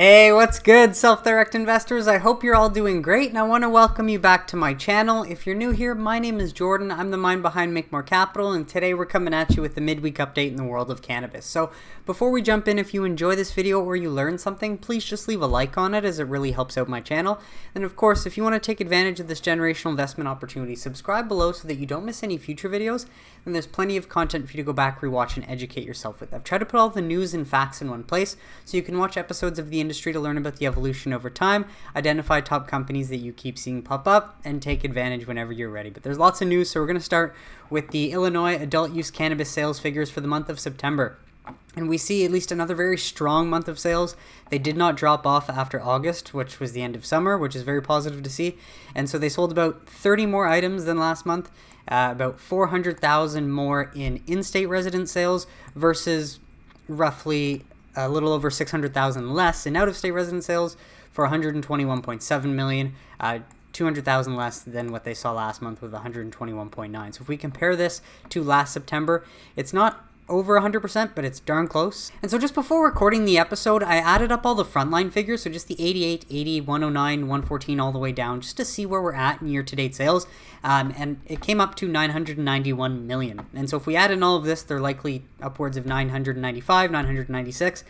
Hey, what's good, self-direct investors? I hope you're all doing great, and I want to welcome you back to my channel. If you're new here, my name is Jordan. I'm the mind behind Make More Capital, and today we're coming at you with the midweek update in the world of cannabis. So before we jump in, if you enjoy this video or you learn something, please just leave a like on it as it really helps out my channel. And of course, if you want to take advantage of this generational investment opportunity, subscribe below so that you don't miss any future videos. And there's plenty of content for you to go back, rewatch, and educate yourself with. I've tried to put all the news and facts in one place so you can watch episodes of the industry to learn about the evolution over time, identify top companies that you keep seeing pop up, and take advantage whenever you're ready. But there's lots of news, so we're going to start with the Illinois adult use cannabis sales figures for the month of September. And we see at least another very strong month of sales. They did not drop off after August, which was the end of summer, which is very positive to see. And so they sold about 30 more items than last month, about 400,000 more in-state resident sales versus roughly a little over 600,000 less in out-of-state resident sales for 121.7 million, 200,000 less than what they saw last month with 121.9. So if we compare this to last September, it's not over 100%, but it's darn close. And so just before recording the episode, I added up all the frontline figures, so just the 88, 80, 109, 114 all the way down, just to see where we're at in year-to-date sales, and it came up to 991 million. And so if we add in all of this, they're likely upwards of 995, 996,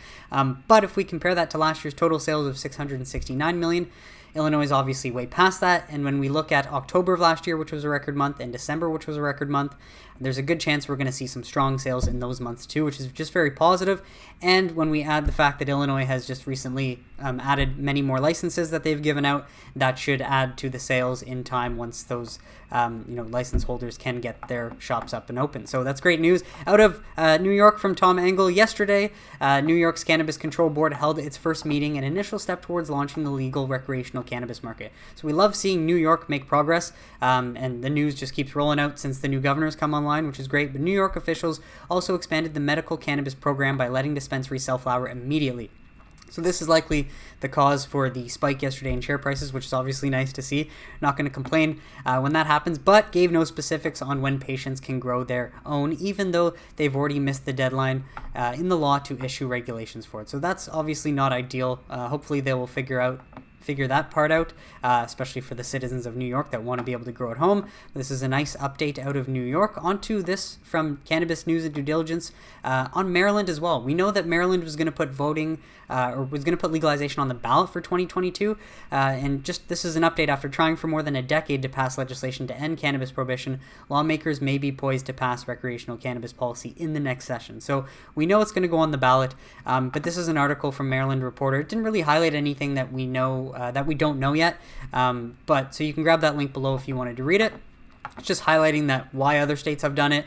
but if we compare that to last year's total sales of 669 million, Illinois is obviously way past that, and when we look at October of last year, which was a record month, and December, which was a record month, there's a good chance we're going to see some strong sales in those months too, which is just very positive. And when we add the fact that Illinois has just recently added many more licenses that they've given out, that should add to the sales in time once those license holders can get their shops up and open. So that's great news. Out of New York from Tom Engel, yesterday, New York's Cannabis Control Board held its first meeting, an initial step towards launching the legal recreational cannabis market. So we love seeing New York make progress, and the news just keeps rolling out since the new governor's come online, which is great. But New York officials also expanded the medical cannabis program by letting dispensaries sell flower immediately. So this is likely the cause for the spike yesterday in share prices, which is obviously nice to see. Not going to complain when that happens, but gave no specifics on when patients can grow their own, even though they've already missed the deadline in the law to issue regulations for it. So that's obviously not ideal. Hopefully they will figure that part out, especially for the citizens of New York that want to be able to grow at home. This is a nice update out of New York. Onto this from Cannabis News and Due Diligence on Maryland as well. We know that Maryland was going to put legalization on the ballot for 2022, and just this is an update after trying for more than a decade to pass legislation to end cannabis prohibition. Lawmakers may be poised to pass recreational cannabis policy in the next session. So we know it's going to go on the ballot, but this is an article from Maryland Reporter. It didn't really highlight anything that we know that we don't know yet, but so you can grab that link below if you wanted to read it. It's just highlighting that why other states have done it,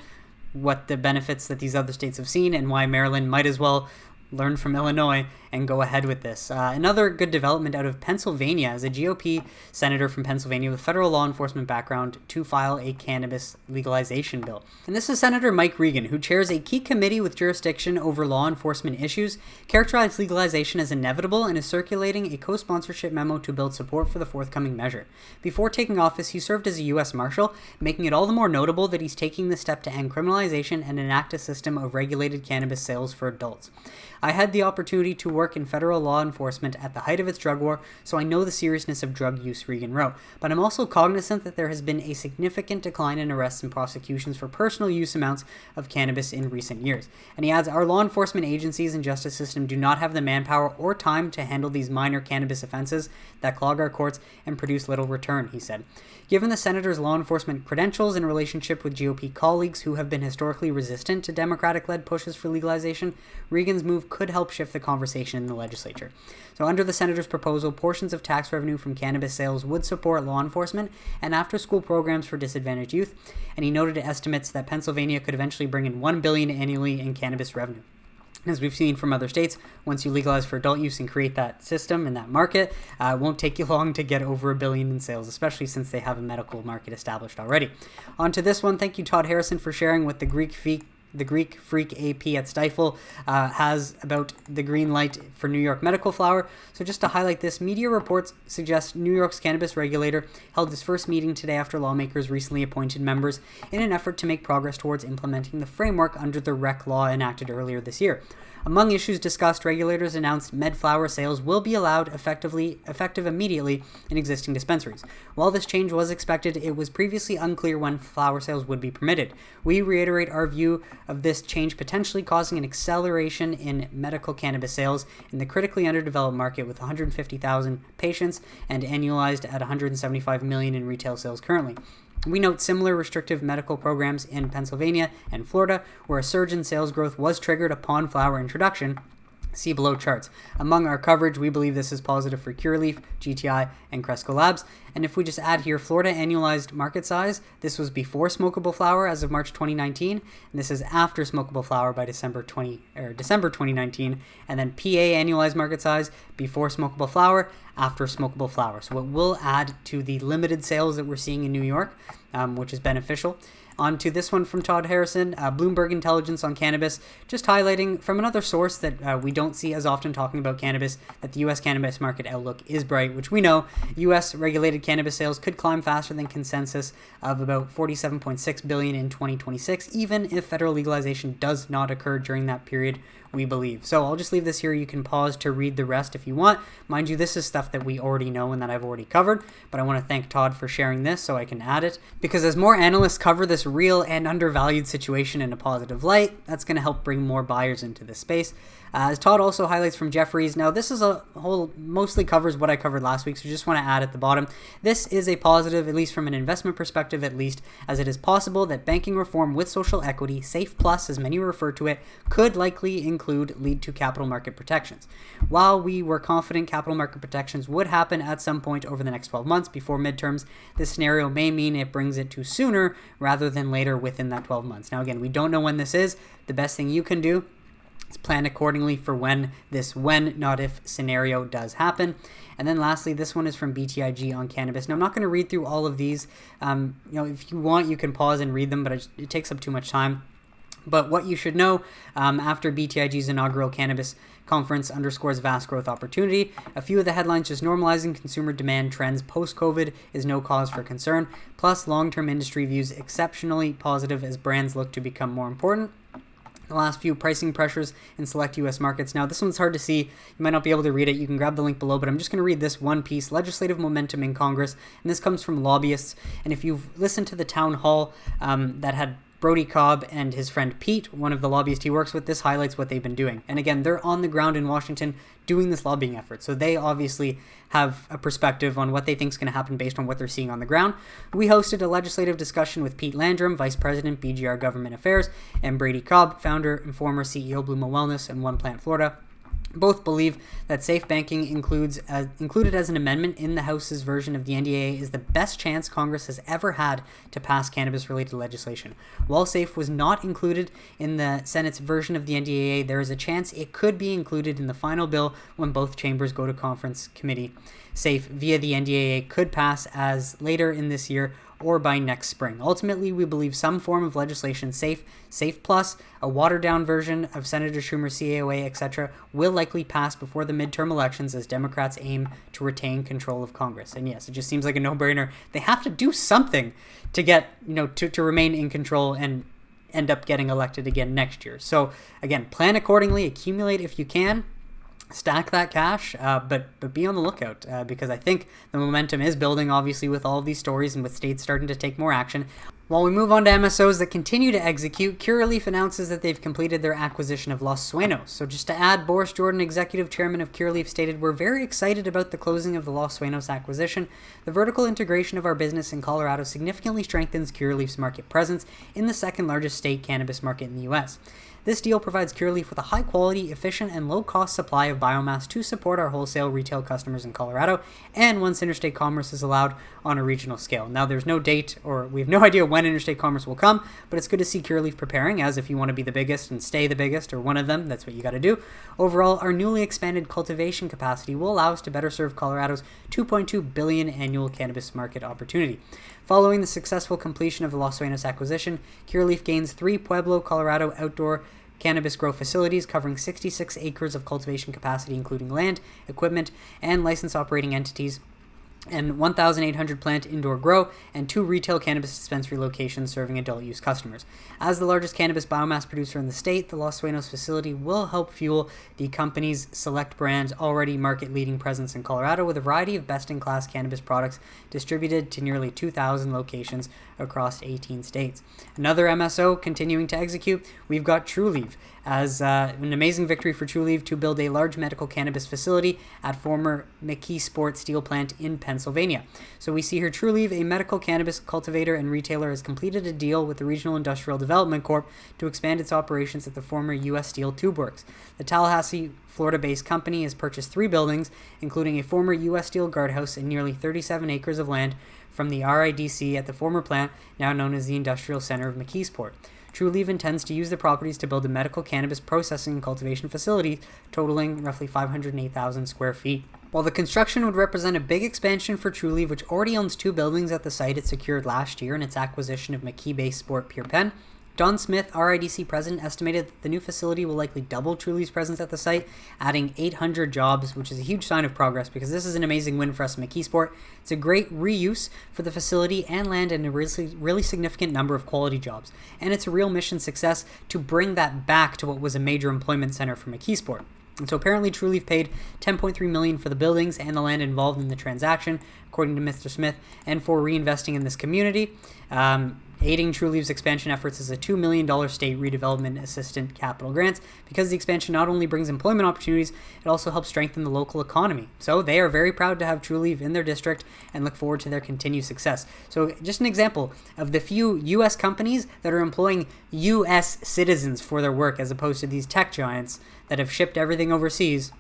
what the benefits that these other states have seen, and why Maryland might as well learn from Illinois and go ahead with this. Another good development out of Pennsylvania is a GOP senator from Pennsylvania with federal law enforcement background to file a cannabis legalization bill. And this is Senator Mike Regan, who chairs a key committee with jurisdiction over law enforcement issues, characterized legalization as inevitable, and is circulating a co-sponsorship memo to build support for the forthcoming measure. Before taking office, he served as a U.S. Marshal, making it all the more notable that he's taking the step to end criminalization and enact a system of regulated cannabis sales for adults. I had the opportunity to work in federal law enforcement at the height of its drug war, so I know the seriousness of drug use, Regan wrote. But I'm also cognizant that there has been a significant decline in arrests and prosecutions for personal use amounts of cannabis in recent years. And he adds, our law enforcement agencies and justice system do not have the manpower or time to handle these minor cannabis offenses that clog our courts and produce little return, he said. Given the senator's law enforcement credentials in relationship with GOP colleagues who have been historically resistant to Democratic-led pushes for legalization, Regan's move could help shift the conversation in the legislature. So under the senator's proposal, portions of tax revenue from cannabis sales would support law enforcement and after-school programs for disadvantaged youth, and he noted estimates that Pennsylvania could eventually bring in $1 billion annually in cannabis revenue. As we've seen from other states, once you legalize for adult use and create that system and that market, it won't take you long to get over $1 billion in sales, especially since they have a medical market established already. On to this one. Thank you, Todd Harrison, for sharing with the Greek the Greek freak AP at Stifel has about the green light for New York medical flower. So just to highlight this, media reports suggest New York's cannabis regulator held its first meeting today after lawmakers recently appointed members in an effort to make progress towards implementing the framework under the rec law enacted earlier this year. Among issues discussed, regulators announced med flower sales will be allowed effective immediately in existing dispensaries. While this change was expected, it was previously unclear when flower sales would be permitted. We reiterate our view of this change potentially causing an acceleration in medical cannabis sales in the critically underdeveloped market with 150,000 patients and annualized at 175 million in retail sales currently. We note similar restrictive medical programs in Pennsylvania and Florida, where a surge in sales growth was triggered upon flower introduction. See below charts. Among our coverage, we believe this is positive for Curaleaf, GTI, and Cresco Labs. And if we just add here Florida annualized market size, this was before smokable flower as of March 2019, and this is after smokable flower by December 2019, and then PA annualized market size before smokable flower, after smokable flower. So it will add to the limited sales that we're seeing in New York, which is beneficial. On to this one from Todd Harrison, Bloomberg Intelligence on Cannabis, just highlighting from another source that we don't see as often talking about cannabis, that the U.S. cannabis market outlook is bright, which we know U.S. regulated cannabis sales could climb faster than consensus of about $47.6 billion in 2026, even if federal legalization does not occur during that period, we believe. So I'll just leave this here. You can pause to read the rest if you want. Mind you, this is stuff that we already know and that I've already covered, but I want to thank Todd for sharing this so I can add it, because as more analysts cover this real and undervalued situation in a positive light, that's going to help bring more buyers into this space. As Todd also highlights from Jeffries, now this is mostly covers what I covered last week, so just want to add at the bottom, this is a positive, at least from an investment perspective at least, as it is possible that banking reform with social equity, SAFE Plus as many refer to it, could likely lead to capital market protections. While we were confident capital market protections would happen at some point over the next 12 months before midterms, this scenario may mean it brings it to sooner rather than later within that 12 months. Now again, we don't know when this is. The best thing you can do is plan accordingly for when this when, not if scenario does happen. And then lastly, this one is from BTIG on cannabis. Now I'm not going to read through all of these. If you want, you can pause and read them, but it takes up too much time. But what you should know, after BTIG's inaugural cannabis conference underscores vast growth opportunity. A few of the headlines: just normalizing consumer demand trends post-COVID is no cause for concern. Plus, long-term industry views exceptionally positive as brands look to become more important. The last few: pricing pressures in select U.S. markets. Now, this one's hard to see. You might not be able to read it. You can grab the link below, but I'm just going to read this one piece: legislative momentum in Congress. And this comes from lobbyists. And if you've listened to the town hall that had Brody Cobb and his friend Pete, one of the lobbyists he works with, this highlights what they've been doing. And again, they're on the ground in Washington doing this lobbying effort. So they obviously have a perspective on what they think is going to happen based on what they're seeing on the ground. We hosted a legislative discussion with Pete Landrum, Vice President, BGR Government Affairs, and Brady Cobb, founder and former CEO, Bluma Wellness and One Plant Florida. Both believe that safe banking included as an amendment in the House's version of the NDAA is the best chance Congress has ever had to pass cannabis-related legislation. While SAFE was not included in the Senate's version of the NDAA, there is a chance it could be included in the final bill when both chambers go to conference committee. SAFE via the NDAA could pass as later in this year or by next spring. Ultimately, we believe some form of legislation, SAFE Plus, a watered-down version of Senator Schumer's CAOA, etc., will likely pass before the midterm elections as Democrats aim to retain control of Congress. And yes, it just seems like a no-brainer. They have to do something to get, to remain in control and end up getting elected again next year. So again, plan accordingly, accumulate if you can. Stack that cash, but be on the lookout because I think the momentum is building, obviously, with all of these stories and with states starting to take more action. While we move on to MSOs that continue to execute, Curaleaf announces that they've completed their acquisition of Los Suenos. So just to add, Boris Jordan, executive chairman of Curaleaf, stated, "We're very excited about the closing of the Los Suenos acquisition. The vertical integration of our business in Colorado significantly strengthens Curaleaf's market presence in the second largest state cannabis market in the U.S. This deal provides Curaleaf with a high-quality, efficient, and low-cost supply of biomass to support our wholesale retail customers in Colorado, and once interstate commerce is allowed on a regional scale. Now, there's no date, or we have no idea when interstate commerce will come, but it's good to see Curaleaf preparing, as if you want to be the biggest and stay the biggest, or one of them, that's what you got to do. Overall, our newly expanded cultivation capacity will allow us to better serve Colorado's $2.2 billion annual cannabis market opportunity. Following the successful completion of the Los Suenos acquisition, Curaleaf gains 3 Pueblo, Colorado outdoor cannabis grow facilities covering 66 acres of cultivation capacity, including land, equipment, and licensed operating entities, and 1,800 plant indoor grow, and 2 retail cannabis dispensary locations serving adult use customers. As the largest cannabis biomass producer in the state, the Los Suenos facility will help fuel the company's select brand's already market-leading presence in Colorado with a variety of best-in-class cannabis products distributed to nearly 2,000 locations across 18 states. Another MSO continuing to execute, we've got Trulieve, as an amazing victory for Trulieve to build a large medical cannabis facility at former McKeesport steel plant in Pennsylvania. So we see here Trulieve, a medical cannabis cultivator and retailer, has completed a deal with the Regional Industrial Development Corp to expand its operations at the former U.S. Steel Tube Works. The Tallahassee, Florida-based company has purchased 3 buildings, including a former U.S. Steel guardhouse and nearly 37 acres of land from the RIDC at the former plant, now known as the Industrial Center of McKeesport. Trulieve intends to use the properties to build a medical cannabis processing and cultivation facility totaling roughly 508,000 square feet. While the construction would represent a big expansion for Trulieve, which already owns 2 buildings at the site it secured last year in its acquisition of McKee-based Sport Pure Pen, Don Smith, RIDC president, estimated that the new facility will likely double Trulieve's presence at the site, adding 800 jobs, which is a huge sign of progress because this is an amazing win for us in McKeesport. It's a great reuse for the facility and land and a really significant number of quality jobs. And it's a real mission success to bring that back to what was a major employment center for McKeesport. And so apparently Trulieve paid $10.3 million for the buildings and the land involved in the transaction, according to Mr. Smith, and for reinvesting in this community. Aiding Trulieve's expansion efforts is a $2 million state redevelopment assistant capital grant, because the expansion not only brings employment opportunities, it also helps strengthen the local economy. So they are very proud to have Trulieve in their district and look forward to their continued success. So just an example of the few U.S. companies that are employing U.S. citizens for their work, as opposed to these tech giants that have shipped everything overseas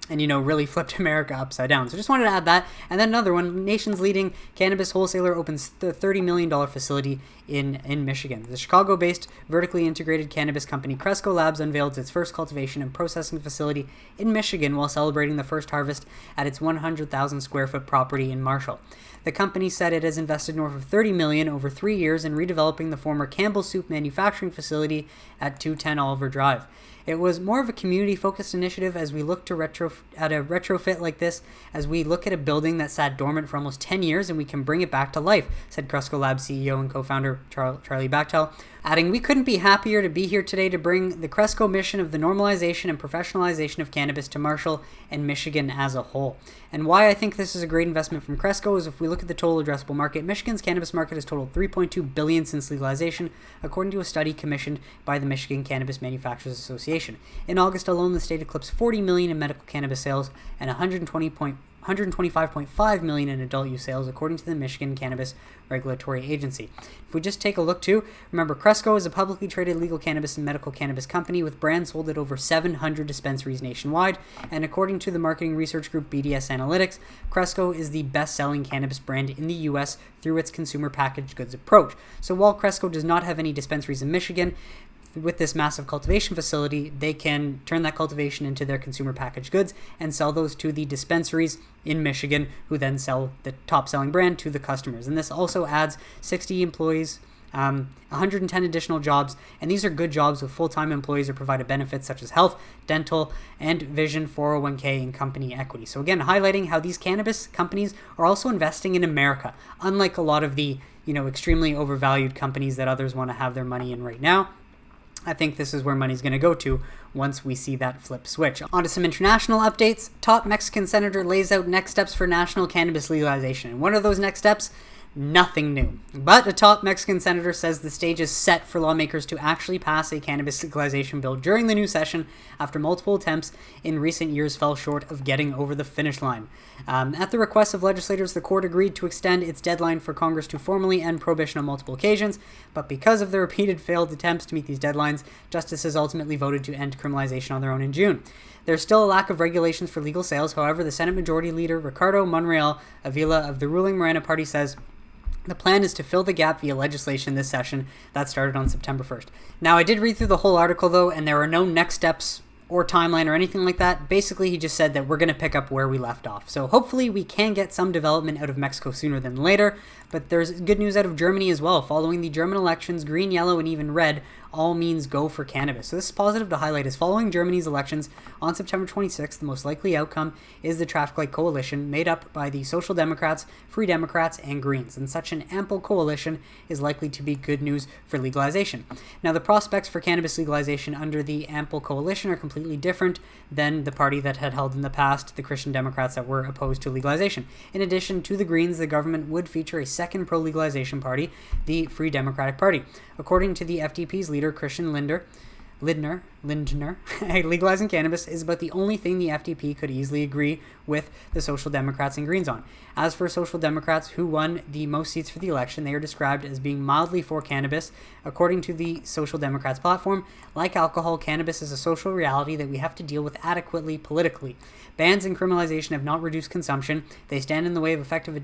and, really flipped America upside down. So just wanted to add that. And then another one, nation's leading cannabis wholesaler opens the $30 million facility in Michigan. The Chicago-based vertically integrated cannabis company Cresco Labs unveiled its first cultivation and processing facility in Michigan while celebrating the first harvest at its 100,000 square foot property in Marshall. The company said it has invested north of $30 million over 3 years in redeveloping the former Campbell Soup manufacturing facility at 210 Oliver Drive. It was more of a community-focused initiative as we look to at a retrofit like this, as we look at a building that sat dormant for almost 10 years and we can bring it back to life, said Cresco Labs CEO and co-founder Charlie Bachtell, adding, "We couldn't be happier to be here today to bring the Cresco mission of the normalization and professionalization of cannabis to Marshall and Michigan as a whole." And why I think this is a great investment from Cresco is if we look at the total addressable market, Michigan's cannabis market has totaled $3.2 billion since legalization, according to a study commissioned by the Michigan Cannabis Manufacturers Association. In August alone, the state eclipsed $40 million in medical cannabis sales and $125.5 million in adult use sales, according to the Michigan Cannabis Regulatory Agency. If we just take a look too, remember Cresco is a publicly traded legal cannabis and medical cannabis company with brands sold at over 700 dispensaries nationwide, and according to the marketing research group BDS Analytics, Cresco is the best-selling cannabis brand in the U.S. through its consumer packaged goods approach. So while Cresco does not have any dispensaries in Michigan, with this massive cultivation facility, they can turn that cultivation into their consumer packaged goods and sell those to the dispensaries in Michigan, who then sell the top-selling brand to the customers. And this also adds 60 employees, 110 additional jobs, and these are good jobs with full-time employees who provide benefits such as health, dental, and vision, 401k, and company equity. So again, highlighting how these cannabis companies are also investing in America, unlike a lot of the extremely overvalued companies that others want to have their money in right now. I think this is where money's going to go to once we see that flip switch. On to some international updates. Top Mexican senator lays out next steps for national cannabis legalization. And what are those next steps? Nothing new. But a top Mexican senator says the stage is set for lawmakers to actually pass a cannabis legalization bill during the new session after multiple attempts in recent years fell short of getting over the finish line. At the request of legislators, the court agreed to extend its deadline for Congress to formally end prohibition on multiple occasions, but because of the repeated failed attempts to meet these deadlines, justices ultimately voted to end criminalization on their own in June. There's still a lack of regulations for legal sales. However, the Senate Majority Leader Ricardo Monreal Avila of the ruling Morena Party says the plan is to fill the gap via legislation this session that started on September 1st. Now, I did read through the whole article, though, and there are no next steps or timeline or anything like that. Basically, he just said that we're going to pick up where we left off. So hopefully we can get some development out of Mexico sooner than later. But there's good news out of Germany as well. Following the German elections, green, yellow, and even red all means go for cannabis. So this is positive to highlight, as following Germany's elections on September 26th, the most likely outcome is the traffic light coalition made up by the Social Democrats, Free Democrats, and Greens. And such an ample coalition is likely to be good news for legalization. Now, the prospects for cannabis legalization under the ample coalition are completely different than the party that had held in the past, the Christian Democrats that were opposed to legalization. In addition to the Greens, the government would feature a second pro-legalization party, the Free Democratic Party. According to the FDP's leader, Christian Lindner, legalizing cannabis is about the only thing the FDP could easily agree with the Social Democrats and Greens on. As for Social Democrats, who won the most seats for the election, they are described as being mildly for cannabis. According to the Social Democrats platform, like alcohol, cannabis is a social reality that we have to deal with adequately politically. Bans and criminalization have not reduced consumption. They stand in the way of effective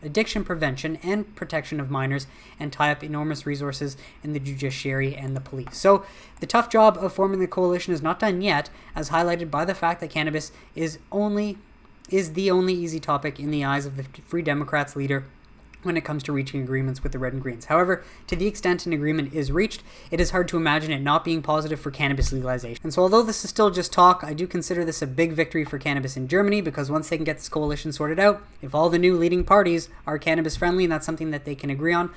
addiction prevention and protection of minors, and tie up enormous resources in the judiciary and the police. So the tough job of forming the coalition is not done yet, as highlighted by the fact that cannabis is the only easy topic in the eyes of the Free Democrats leader when it comes to reaching agreements with the Red and Greens. However, to the extent an agreement is reached, it is hard to imagine it not being positive for cannabis legalization. And so although this is still just talk, I do consider this a big victory for cannabis in Germany, because once they can get this coalition sorted out, if all the new leading parties are cannabis friendly and that's something that they can agree on,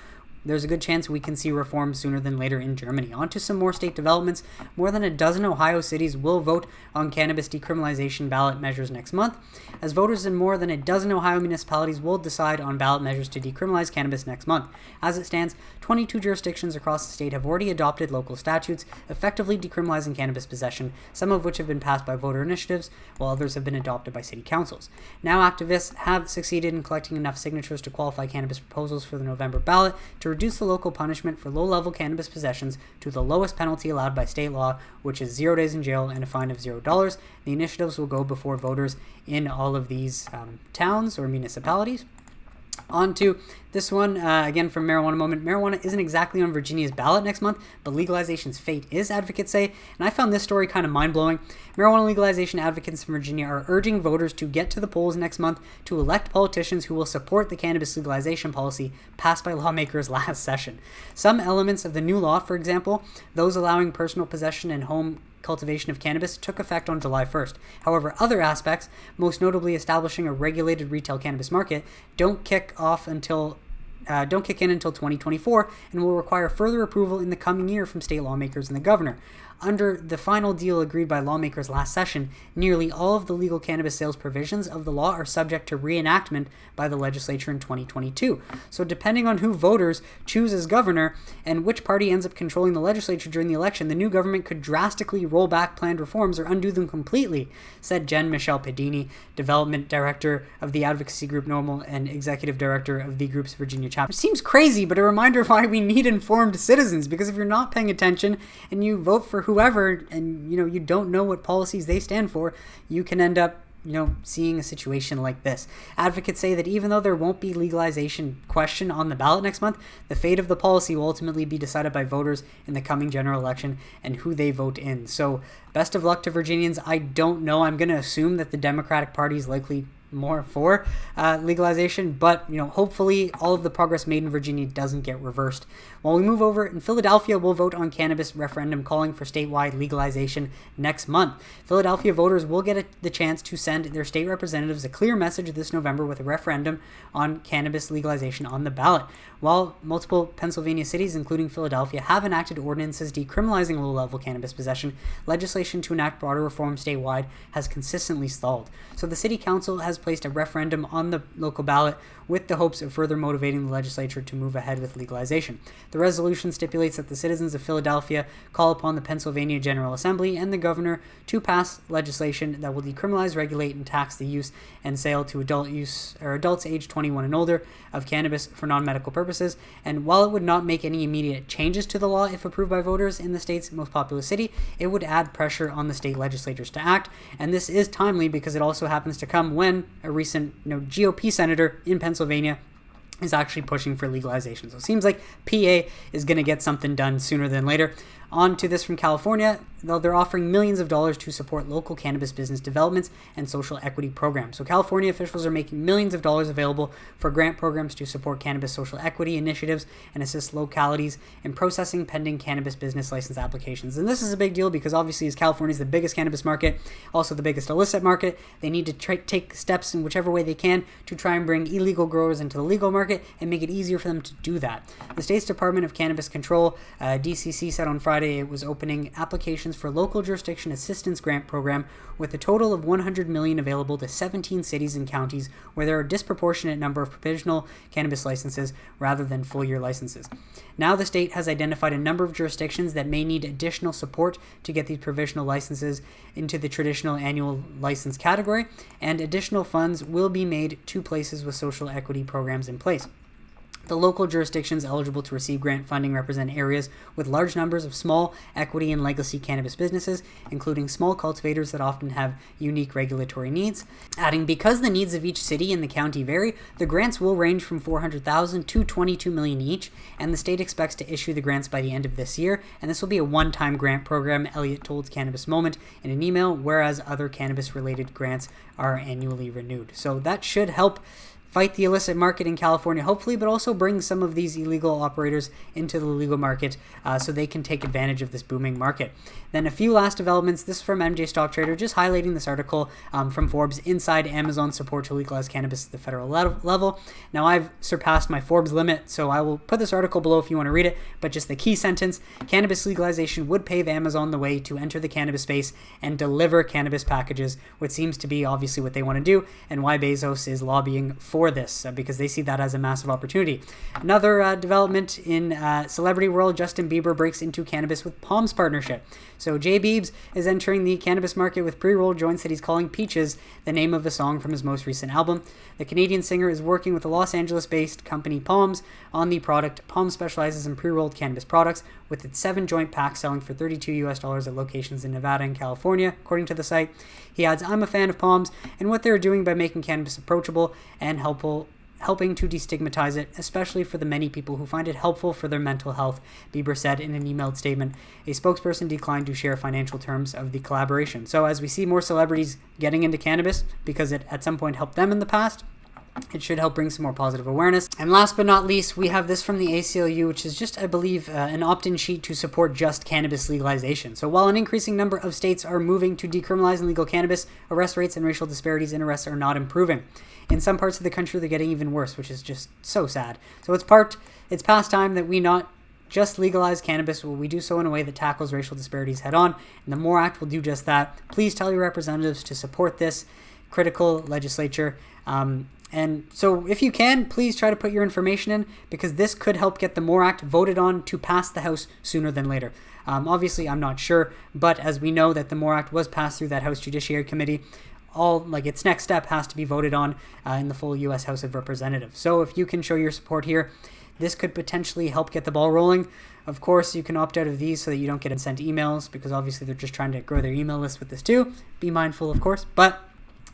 there's a good chance we can see reform sooner than later in Germany. On to some more state developments. More than a dozen Ohio cities will vote on cannabis decriminalization ballot measures next month, as voters in more than a dozen Ohio municipalities will decide on ballot measures to decriminalize cannabis next month. As it stands, 22 jurisdictions across the state have already adopted local statutes effectively decriminalizing cannabis possession, some of which have been passed by voter initiatives, while others have been adopted by city councils. Now activists have succeeded in collecting enough signatures to qualify cannabis proposals for the November ballot to reduce the local punishment for low-level cannabis possessions to the lowest penalty allowed by state law, which is 0 days in jail and a fine of $0. The initiatives will go before voters in all of these towns or municipalities. On to this one, again from Marijuana Moment. Marijuana isn't exactly on Virginia's ballot next month, but legalization's fate is, advocates say. And I found this story kind of mind-blowing. Marijuana legalization advocates in Virginia are urging voters to get to the polls next month to elect politicians who will support the cannabis legalization policy passed by lawmakers last session. Some elements of the new law, for example, those allowing personal possession and home cultivation of cannabis, took effect on July 1st. However, other aspects, most notably establishing a regulated retail cannabis market, don't kick in until 2024 and will require further approval in the coming year from state lawmakers and the governor. Under the final deal agreed by lawmakers last session, nearly all of the legal cannabis sales provisions of the law are subject to reenactment by the legislature in 2022. So depending on who voters choose as governor and which party ends up controlling the legislature during the election, the new government could drastically roll back planned reforms or undo them completely, said Jen Michelle Pedini, development director of the advocacy group Normal and executive director of the group's Virginia chapter. It seems crazy, but a reminder why we need informed citizens, because if you're not paying attention and you vote for whoever and you don't know what policies they stand for, you can end up seeing a situation like this. Advocates say that even though there won't be legalization question on the ballot next month, the fate of the policy will ultimately be decided by voters in the coming general election and who they vote in. So best of luck to Virginians. I don't know. I'm going to assume that the Democratic Party is likely more for legalization, but hopefully all of the progress made in Virginia doesn't get reversed. While we move over, in Philadelphia, we'll vote on cannabis referendum calling for statewide legalization next month. Philadelphia voters will get the chance to send their state representatives a clear message this November with a referendum on cannabis legalization on the ballot. While multiple Pennsylvania cities, including Philadelphia, have enacted ordinances decriminalizing low-level cannabis possession, legislation to enact broader reform statewide has consistently stalled. So the city council has has placed a referendum on the local ballot with the hopes of further motivating the legislature to move ahead with legalization. The resolution stipulates that the citizens of Philadelphia call upon the Pennsylvania General Assembly and the governor to pass legislation that will decriminalize, regulate, and tax the use and sale to adults aged 21 and older of cannabis for non-medical purposes. And while it would not make any immediate changes to the law if approved by voters in the state's most populous city, it would add pressure on the state legislatures to act. And this is timely because it also happens to come when a recent GOP senator in Pennsylvania is actually pushing for legalization. So it seems like PA is going to get something done sooner than later. On to this from California. They're offering millions of dollars to support local cannabis business developments and social equity programs. So California officials are making millions of dollars available for grant programs to support cannabis social equity initiatives and assist localities in processing pending cannabis business license applications. And this is a big deal because obviously as California is the biggest cannabis market, also the biggest illicit market, they need to take steps in whichever way they can to try and bring illegal growers into the legal market and make it easier for them to do that. The state's Department of Cannabis Control, DCC, said on Friday it was opening applications for local jurisdiction assistance grant program with a total of $100 million available to 17 cities and counties where there are a disproportionate number of provisional cannabis licenses rather than full-year licenses. Now the state has identified a number of jurisdictions that may need additional support to get these provisional licenses into the traditional annual license category, and additional funds will be made to places with social equity programs in place. The local jurisdictions eligible to receive grant funding represent areas with large numbers of small equity and legacy cannabis businesses, including small cultivators that often have unique regulatory needs. Adding, because the needs of each city and the county vary, the grants will range from $400,000 to $22 million each, and the state expects to issue the grants by the end of this year, and this will be a one-time grant program, Elliott told Cannabis Moment in an email, whereas other cannabis-related grants are annually renewed. So that should help fight the illicit market in California, hopefully, but also bring some of these illegal operators into the legal market so they can take advantage of this booming market. Then a few last developments. This is from MJ Stock Trader, just highlighting this article from Forbes, Inside Amazon Support to Legalize Cannabis at the Federal Level. Now, I've surpassed my Forbes limit, so I will put this article below if you want to read it, but just the key sentence: cannabis legalization would pave Amazon the way to enter the cannabis space and deliver cannabis packages, which seems to be obviously what they want to do, and why Bezos is lobbying for this, because they see that as a massive opportunity. Another development in celebrity world: Justin Bieber breaks into cannabis with Palms partnership. So J Biebs is entering the cannabis market with pre-rolled joints that he's calling Peaches, the name of a song from his most recent album. The Canadian singer is working with the Los Angeles-based company Palms on the product. Palms specializes in pre-rolled cannabis products, with its 7-joint pack selling for $32 at locations in Nevada and California, according to the site. He adds, "I'm a fan of Palms and what they're doing by making cannabis approachable and helping to destigmatize it, especially for the many people who find it helpful for their mental health," Bieber said in an emailed statement. A spokesperson declined to share financial terms of the collaboration. So as we see more celebrities getting into cannabis, because it at some point helped them in the past, it should help bring some more positive awareness. And last but not least, we have this from the ACLU, which is just, I believe, an opt-in sheet to support just cannabis legalization. So while an increasing number of states are moving to decriminalize legal cannabis, arrest rates and racial disparities in arrests are not improving. In some parts of the country, they're getting even worse, which is just so sad. So it's past time that we not just legalize cannabis, but we do so in a way that tackles racial disparities head on, and the MORE Act will do just that. Please tell your representatives to support this critical legislature. And so if you can, please try to put your information in, because this could help get the MORE Act voted on to pass the House sooner than later. Obviously, I'm not sure, but as we know that the MORE Act was passed through that House Judiciary Committee, its next step has to be voted on in the full U.S. House of Representatives. So if you can show your support here, this could potentially help get the ball rolling. Of course, you can opt out of these so that you don't get sent emails, because obviously they're just trying to grow their email list with this too. Be mindful, of course, but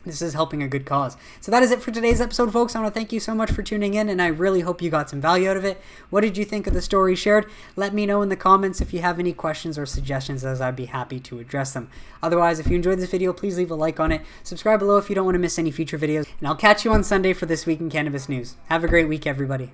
this is helping a good cause. So that is it for today's episode, folks. I want to thank you so much for tuning in, and I really hope you got some value out of it. What did you think of the story shared? Let me know in the comments if you have any questions or suggestions, as I'd be happy to address them. Otherwise, if you enjoyed this video, please leave a like on it. Subscribe below if you don't want to miss any future videos, and I'll catch you on Sunday for This Week in Cannabis News. Have a great week, everybody.